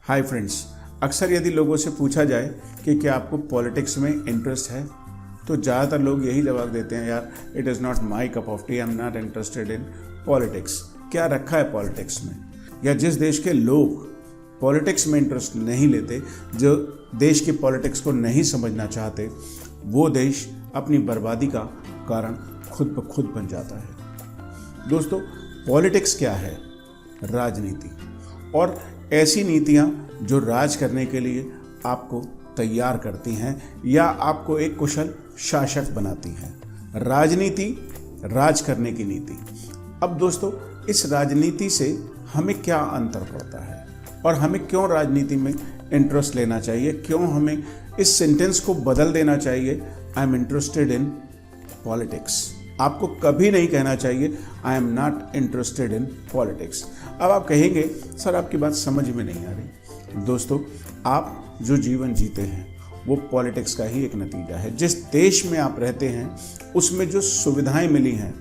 Hi friends, अक्सर यदि लोगों से पूछा जाए कि क्या आपको पॉलिटिक्स में इंटरेस्ट है, तो ज़्यादातर लोग यही जवाब देते हैं, यार it is not my cup of T, I am not interested in politics. क्या रखा है पॉलिटिक्स में? या जिस देश के लोग पॉलिटिक्स में इंटरेस्ट नहीं लेते, जो देश की पॉलिटिक्स को नहीं समझना चाहते, वो देश अपनी बर्बादी का कारण खुद ब खुद बन जाता है। दोस्तों, पॉलिटिक्स क्या है? राजनीति, और ऐसी नीतियां जो राज करने के लिए आपको तैयार करती हैं या आपको एक कुशल शासक बनाती हैं। राजनीति, राज करने की नीति। अब दोस्तों, इस राजनीति से हमें क्या अंतर पड़ता है और हमें क्यों राजनीति में इंटरेस्ट लेना चाहिए? क्यों हमें इस सेंटेंस को बदल देना चाहिए, I am interested in politics. आपको कभी नहीं कहना चाहिए आई am not interested in politics. अब आप कहेंगे, सर आपकी बात समझ में नहीं आ रही। दोस्तों, आप जो जीवन जीते हैं वो पॉलिटिक्स का ही एक नतीजा है। जिस देश में आप रहते हैं उसमें जो सुविधाएं मिली हैं,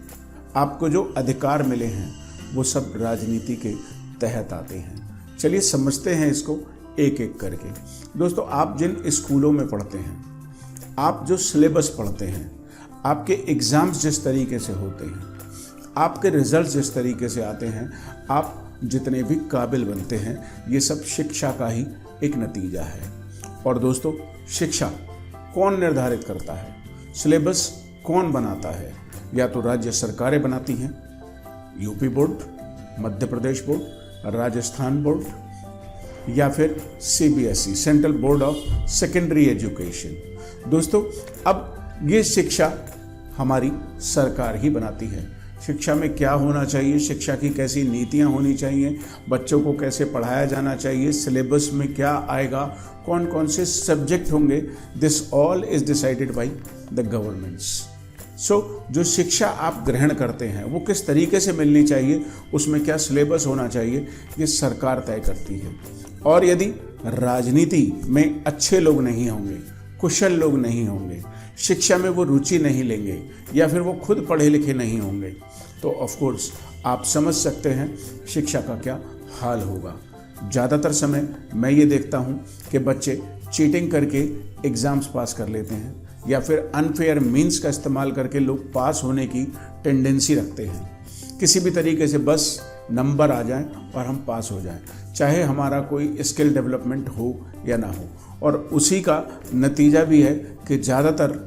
आपको जो अधिकार मिले हैं, वो सब राजनीति के तहत आते हैं। चलिए समझते हैं इसको एक एक करके। दोस्तों, आप जिन स्कूलों में पढ़ते हैं, आप जो सिलेबस पढ़ते हैं, आपके एग्ज़ाम्स जिस तरीके से होते हैं, आपके रिजल्ट जिस तरीके से आते हैं, आप जितने भी काबिल बनते हैं, ये सब शिक्षा का ही एक नतीजा है। और दोस्तों, शिक्षा कौन निर्धारित करता है? सिलेबस कौन बनाता है? या तो राज्य सरकारें बनाती हैं, UP board, Madhya Pradesh board, Rajasthan board, या फिर CBSE, central board of secondary education. दोस्तों, अब ये शिक्षा हमारी सरकार ही बनाती है। शिक्षा में क्या होना चाहिए, शिक्षा की कैसी नीतियाँ होनी चाहिए, बच्चों को कैसे पढ़ाया जाना चाहिए, सिलेबस में क्या आएगा, कौन कौन से सब्जेक्ट होंगे, this all is decided by the governments. So जो शिक्षा आप ग्रहण करते हैं वो किस तरीके से मिलनी चाहिए, उसमें क्या सिलेबस होना चाहिए, ये सरकार तय करती है। और यदि राजनीति में अच्छे लोग नहीं होंगे, कुशल लोग नहीं होंगे, शिक्षा में वो रुचि नहीं लेंगे, या फिर वो खुद पढ़े लिखे नहीं होंगे, तो ऑफ कोर्स आप समझ सकते हैं शिक्षा का क्या हाल होगा। ज़्यादातर समय मैं ये देखता हूँ कि बच्चे चीटिंग करके एग्ज़ाम्स पास कर लेते हैं, या फिर अनफेयर मीन्स का इस्तेमाल करके लोग पास होने की टेंडेंसी रखते हैं। किसी भी तरीके से बस नंबर आ जाएं और हम पास हो जाएं, चाहे हमारा कोई स्किल डेवलपमेंट हो या ना हो। और उसी का नतीजा भी है कि ज़्यादातर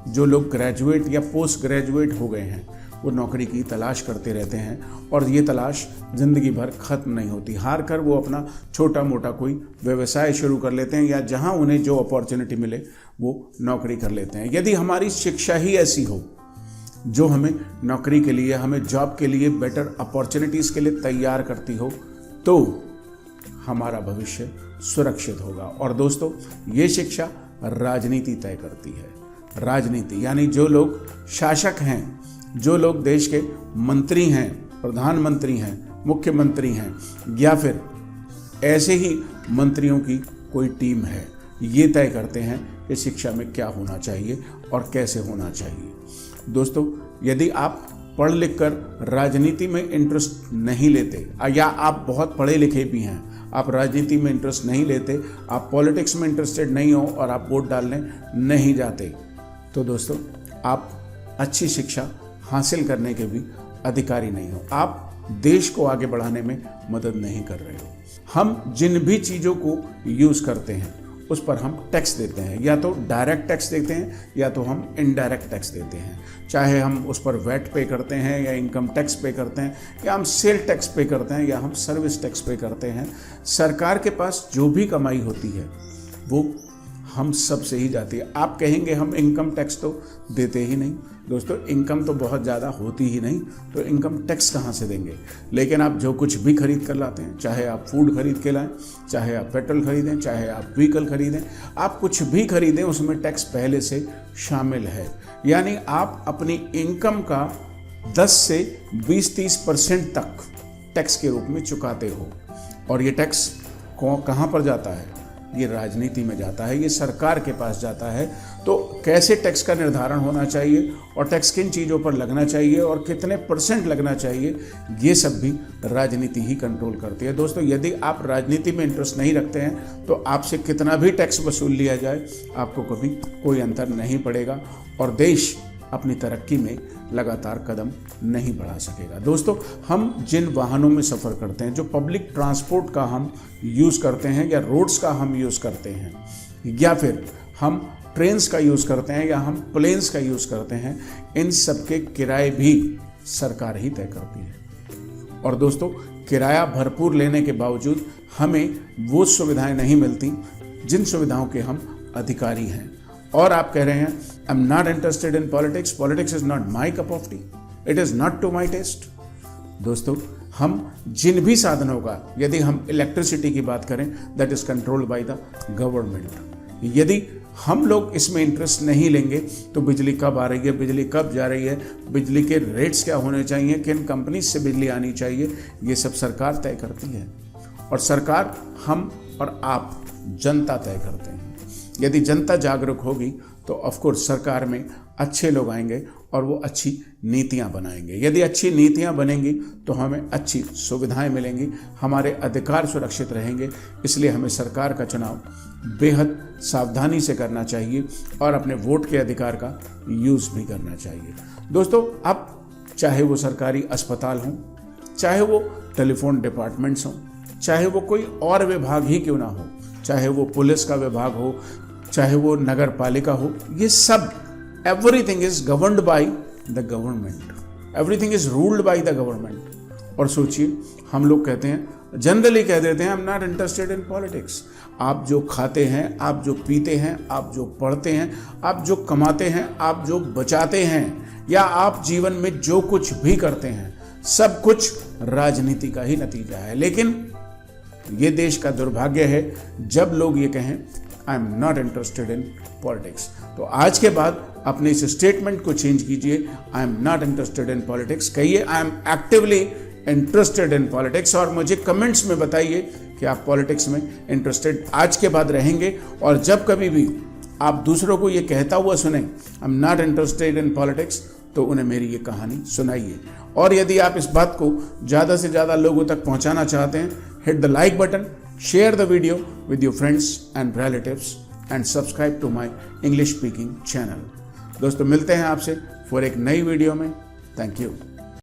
जो लोग ग्रेजुएट या पोस्ट ग्रेजुएट हो गए हैं, वो नौकरी की तलाश करते रहते हैं, और ये तलाश ज़िंदगी भर ख़त्म नहीं होती। हार कर वो अपना छोटा मोटा कोई व्यवसाय शुरू कर लेते हैं, या जहाँ उन्हें जो अपॉर्चुनिटी मिले वो नौकरी कर लेते हैं। यदि हमारी शिक्षा ही ऐसी हो जो हमें नौकरी के लिए, हमें जॉब के लिए, बेटर अपॉर्चुनिटीज़ के लिए तैयार करती हो, तो हमारा भविष्य सुरक्षित होगा। और दोस्तों, ये शिक्षा राजनीति तय करती है। राजनीति यानी जो लोग शासक हैं, जो लोग देश के मंत्री हैं, प्रधानमंत्री हैं, मुख्यमंत्री हैं, या फिर ऐसे ही मंत्रियों की कोई टीम है, ये तय करते हैं कि शिक्षा में क्या होना चाहिए और कैसे होना चाहिए। दोस्तों, यदि आप पढ़ लिख कर राजनीति में इंटरेस्ट नहीं लेते, या आप बहुत पढ़े लिखे भी हैं, आप राजनीति में इंटरेस्ट नहीं लेते, आप पॉलिटिक्स में इंटरेस्टेड नहीं हो और आप वोट डालने नहीं जाते, तो दोस्तों आप अच्छी शिक्षा हासिल करने के भी अधिकारी नहीं हो। आप देश को आगे बढ़ाने में मदद नहीं कर रहे हो। हम जिन भी चीज़ों को यूज़ करते हैं उस पर हम टैक्स देते हैं, या तो डायरेक्ट टैक्स देते हैं या तो हम इनडायरेक्ट टैक्स देते हैं। चाहे हम उस पर वैट पे करते हैं, या इनकम टैक्स पे करते हैं, या हम सेल टैक्स पे करते हैं, या हम सर्विस टैक्स पे करते हैं। सरकार के पास जो भी कमाई होती है वो हम सब से ही जाती है। आप कहेंगे हम इनकम टैक्स तो देते ही नहीं। दोस्तों, इनकम तो बहुत ज़्यादा होती ही नहीं, तो इनकम टैक्स कहाँ से देंगे? लेकिन आप जो कुछ भी खरीद कर लाते हैं, चाहे आप फूड खरीद के लाएं, चाहे आप पेट्रोल खरीदें, चाहे आप व्हीकल खरीदें, आप कुछ भी खरीदें, उसमें टैक्स पहले से शामिल है। यानी आप अपनी इनकम का 10 से 20-30% तक टैक्स के रूप में चुकाते हो। और ये टैक्स कहाँ पर जाता है? ये राजनीति में जाता है, ये सरकार के पास जाता है। तो कैसे टैक्स का निर्धारण होना चाहिए और टैक्स किन चीज़ों पर लगना चाहिए और कितने % लगना चाहिए, ये सब भी राजनीति ही कंट्रोल करती है। दोस्तों, यदि आप राजनीति में इंटरेस्ट नहीं रखते हैं तो आपसे कितना भी टैक्स वसूल लिया जाए आपको कभी कोई अंतर नहीं पड़ेगा और देश अपनी तरक्की में लगातार कदम नहीं बढ़ा सकेगा। दोस्तों, हम जिन वाहनों में सफ़र करते हैं, जो पब्लिक ट्रांसपोर्ट का हम यूज़ करते हैं या रोड्स का हम यूज़ करते हैं या फिर हम ट्रेन्स का यूज़ करते हैं या हम प्लेन्स का यूज़ करते हैं, इन सब के किराए भी सरकार ही तय करती है। और दोस्तों, किराया भरपूर लेने के बावजूद हमें वो सुविधाएं नहीं मिलती जिन सुविधाओं के हम अधिकारी हैं। और आप कह रहे हैं I am not interested in politics, politics is not my cup of tea, it is not to my taste. दोस्तों, हम जिन भी साधनों का, यदि हम इलेक्ट्रिसिटी की बात करें, that is controlled by the government. यदि हम लोग इसमें इंटरेस्ट नहीं लेंगे तो बिजली कब आ रही है, बिजली कब जा रही है, बिजली के रेट्स क्या होने चाहिए, किन कंपनीज से बिजली आनी चाहिए, ये सब सरकार तय करती है। और सरकार हम और आप जनता तय करते हैं। यदि जनता जागरूक होगी तो ऑफकोर्स सरकार में अच्छे लोग आएंगे और वो अच्छी नीतियां बनाएंगे। यदि अच्छी नीतियां बनेंगी तो हमें अच्छी सुविधाएं मिलेंगी, हमारे अधिकार सुरक्षित रहेंगे। इसलिए हमें सरकार का चुनाव बेहद सावधानी से करना चाहिए और अपने वोट के अधिकार का यूज़ भी करना चाहिए। दोस्तों, अब चाहे वो सरकारी अस्पताल हों, चाहे वो टेलीफोन डिपार्टमेंट्स हों, चाहे वो कोई और विभाग ही क्यों ना हो, चाहे वो पुलिस का विभाग हो, चाहे वो नगर पालिका हो, ये सब everything is governed by the government, everything is ruled by the government. और सोचिए, हम लोग कहते हैं, जनरली कह देते हैं I am not interested in politics. आप जो खाते हैं, आप जो पीते हैं, आप जो पढ़ते हैं, आप जो कमाते हैं, आप जो बचाते हैं, या आप जीवन में जो कुछ भी करते हैं, सब कुछ राजनीति का ही नतीजा है। लेकिन ये देश का दुर्भाग्य है जब लोग ये कहें आई am not interested in politics. तो आज के बाद अपने इस स्टेटमेंट को चेंज कीजिए, I am not interested in politics, कहिए I am actively interested in politics और मुझे कमेंट्स में बताइए कि आप पॉलिटिक्स में इंटरेस्टेड आज के बाद रहेंगे। और जब कभी भी आप दूसरों को ये कहता हुआ सुने आई am not interested in politics, तो उन्हें मेरी ये कहानी सुनाइए। और यदि आप इस बात को ज़्यादा से ज़्यादा लोगों तक पहुंचाना चाहते हैं, hit the like button, share the video with your friends and relatives and subscribe to my English speaking channel। दोस्तों, मिलते हैं आपसे फिर एक नई वीडियो में। Thank you.